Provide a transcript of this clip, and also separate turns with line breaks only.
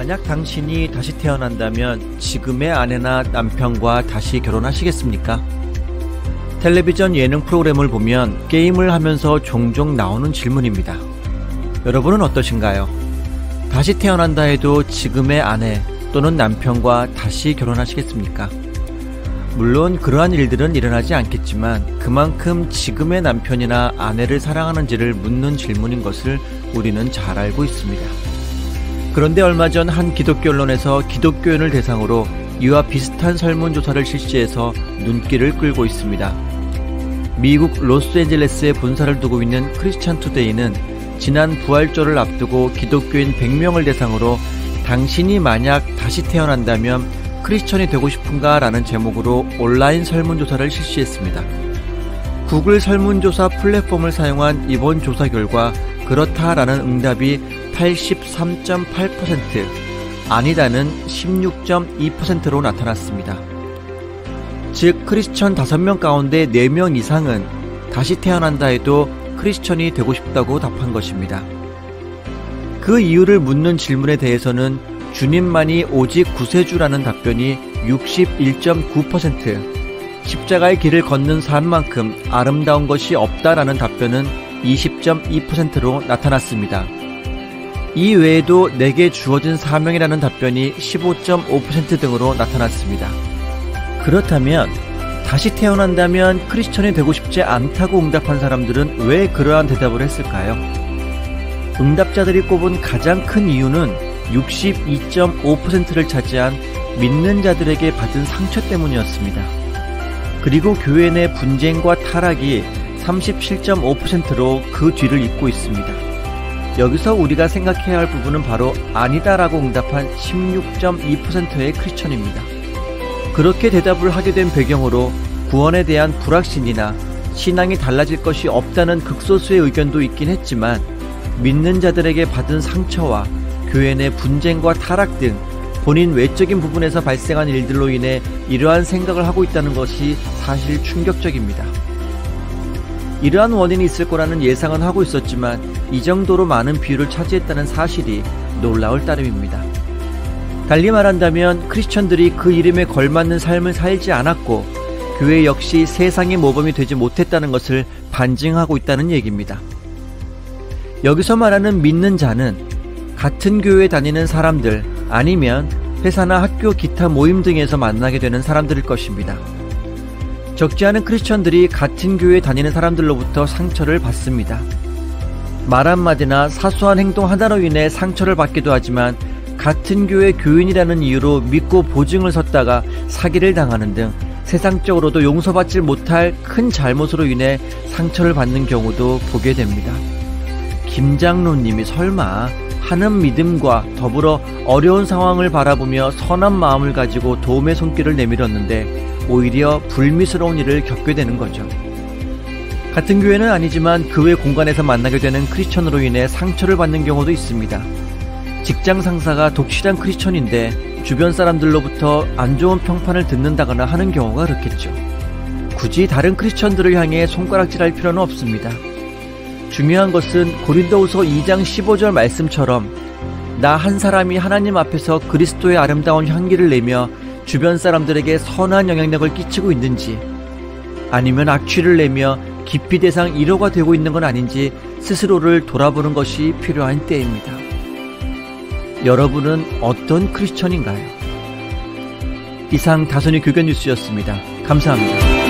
만약 당신이 다시 태어난다면 지금의 아내나 남편과 다시 결혼하시겠습니까? 텔레비전 예능 프로그램을 보면 게임을 하면서 종종 나오는 질문입니다. 여러분은 어떠신가요? 다시 태어난다 해도 지금의 아내 또는 남편과 다시 결혼하시겠습니까? 물론 그러한 일들은 일어나지 않겠지만 그만큼 지금의 남편이나 아내를 사랑하는지를 묻는 질문인 것을 우리는 잘 알고 있습니다. 그런데 얼마 전 한 기독교 언론에서 기독교인을 대상으로 이와 비슷한 설문조사를 실시해서 눈길을 끌고 있습니다. 미국 로스앤젤레스에 본사를 두고 있는 크리스찬 투데이는 지난 부활절을 앞두고 기독교인 100명을 대상으로 당신이 만약 다시 태어난다면 크리스천이 되고 싶은가? 라는 제목으로 온라인 설문조사를 실시했습니다. 구글 설문조사 플랫폼을 사용한 이번 조사 결과 그렇다라는 응답이 83.8%, 아니다는 16.2%로 나타났습니다. 즉 크리스천 5명 가운데 4명 이상은 다시 태어난다 해도 크리스천이 되고 싶다고 답한 것입니다. 그 이유를 묻는 질문에 대해서는 주님만이 오직 구세주라는 답변이 61.9%, 십자가의 길을 걷는 삶만큼 아름다운 것이 없다라는 답변은 20.2%로 나타났습니다. 이 외에도 내게 주어진 사명이라는 답변이 15.5% 등으로 나타났습니다. 그렇다면 다시 태어난다면 크리스천이 되고 싶지 않다고 응답한 사람들은 왜 그러한 대답을 했을까요? 응답자들이 꼽은 가장 큰 이유는 62.5%를 차지한 믿는 자들에게 받은 상처 때문이었습니다. 그리고 교회 내 분쟁과 타락이 37.5%로 그 뒤를 잇고 있습니다. 여기서 우리가 생각해야 할 부분은 바로 아니다라고 응답한 16.2%의 크리스천입니다. 그렇게 대답을 하게 된 배경으로 구원에 대한 불확신이나 신앙이 달라질 것이 없다는 극소수의 의견도 있긴 했지만 믿는 자들에게 받은 상처와 교회 내 분쟁과 타락 등 본인 외적인 부분에서 발생한 일들로 인해 이러한 생각을 하고 있다는 것이 사실 충격적입니다. 이러한 원인이 있을 거라는 예상은 하고 있었지만 이 정도로 많은 비율을 차지했다는 사실이 놀라울 따름입니다. 달리 말한다면 크리스천들이 그 이름에 걸맞는 삶을 살지 않았고 교회 역시 세상의 모범이 되지 못했다는 것을 반증하고 있다는 얘기입니다. 여기서 말하는 믿는 자는 같은 교회에 다니는 사람들 아니면 회사나 학교 기타 모임 등에서 만나게 되는 사람들일 것입니다. 적지 않은 크리스천들이 같은 교회에 다니는 사람들로부터 상처를 받습니다. 말 한마디나 사소한 행동 하나로 인해 상처를 받기도 하지만 같은 교회 교인이라는 이유로 믿고 보증을 섰다가 사기를 당하는 등 세상적으로도 용서받지 못할 큰 잘못으로 인해 상처를 받는 경우도 보게 됩니다. 김장로님이 설마 하는 믿음과 더불어 어려운 상황을 바라보며 선한 마음을 가지고 도움의 손길을 내밀었는데 오히려 불미스러운 일을 겪게 되는 거죠. 같은 교회는 아니지만 그 외 공간에서 만나게 되는 크리스천으로 인해 상처를 받는 경우도 있습니다. 직장 상사가 독실한 크리스천인데 주변 사람들로부터 안 좋은 평판을 듣는다거나 하는 경우가 그렇겠죠. 굳이 다른 크리스천들을 향해 손가락질할 필요는 없습니다. 중요한 것은 고린도후서 2장 15절 말씀처럼 나 한 사람이 하나님 앞에서 그리스도의 아름다운 향기를 내며 주변 사람들에게 선한 영향력을 끼치고 있는지 아니면 악취를 내며 기피 대상 1호가 되고 있는 건 아닌지 스스로를 돌아보는 것이 필요한 때입니다. 여러분은 어떤 크리스천인가요? 이상 다선이 교견 뉴스였습니다. 감사합니다.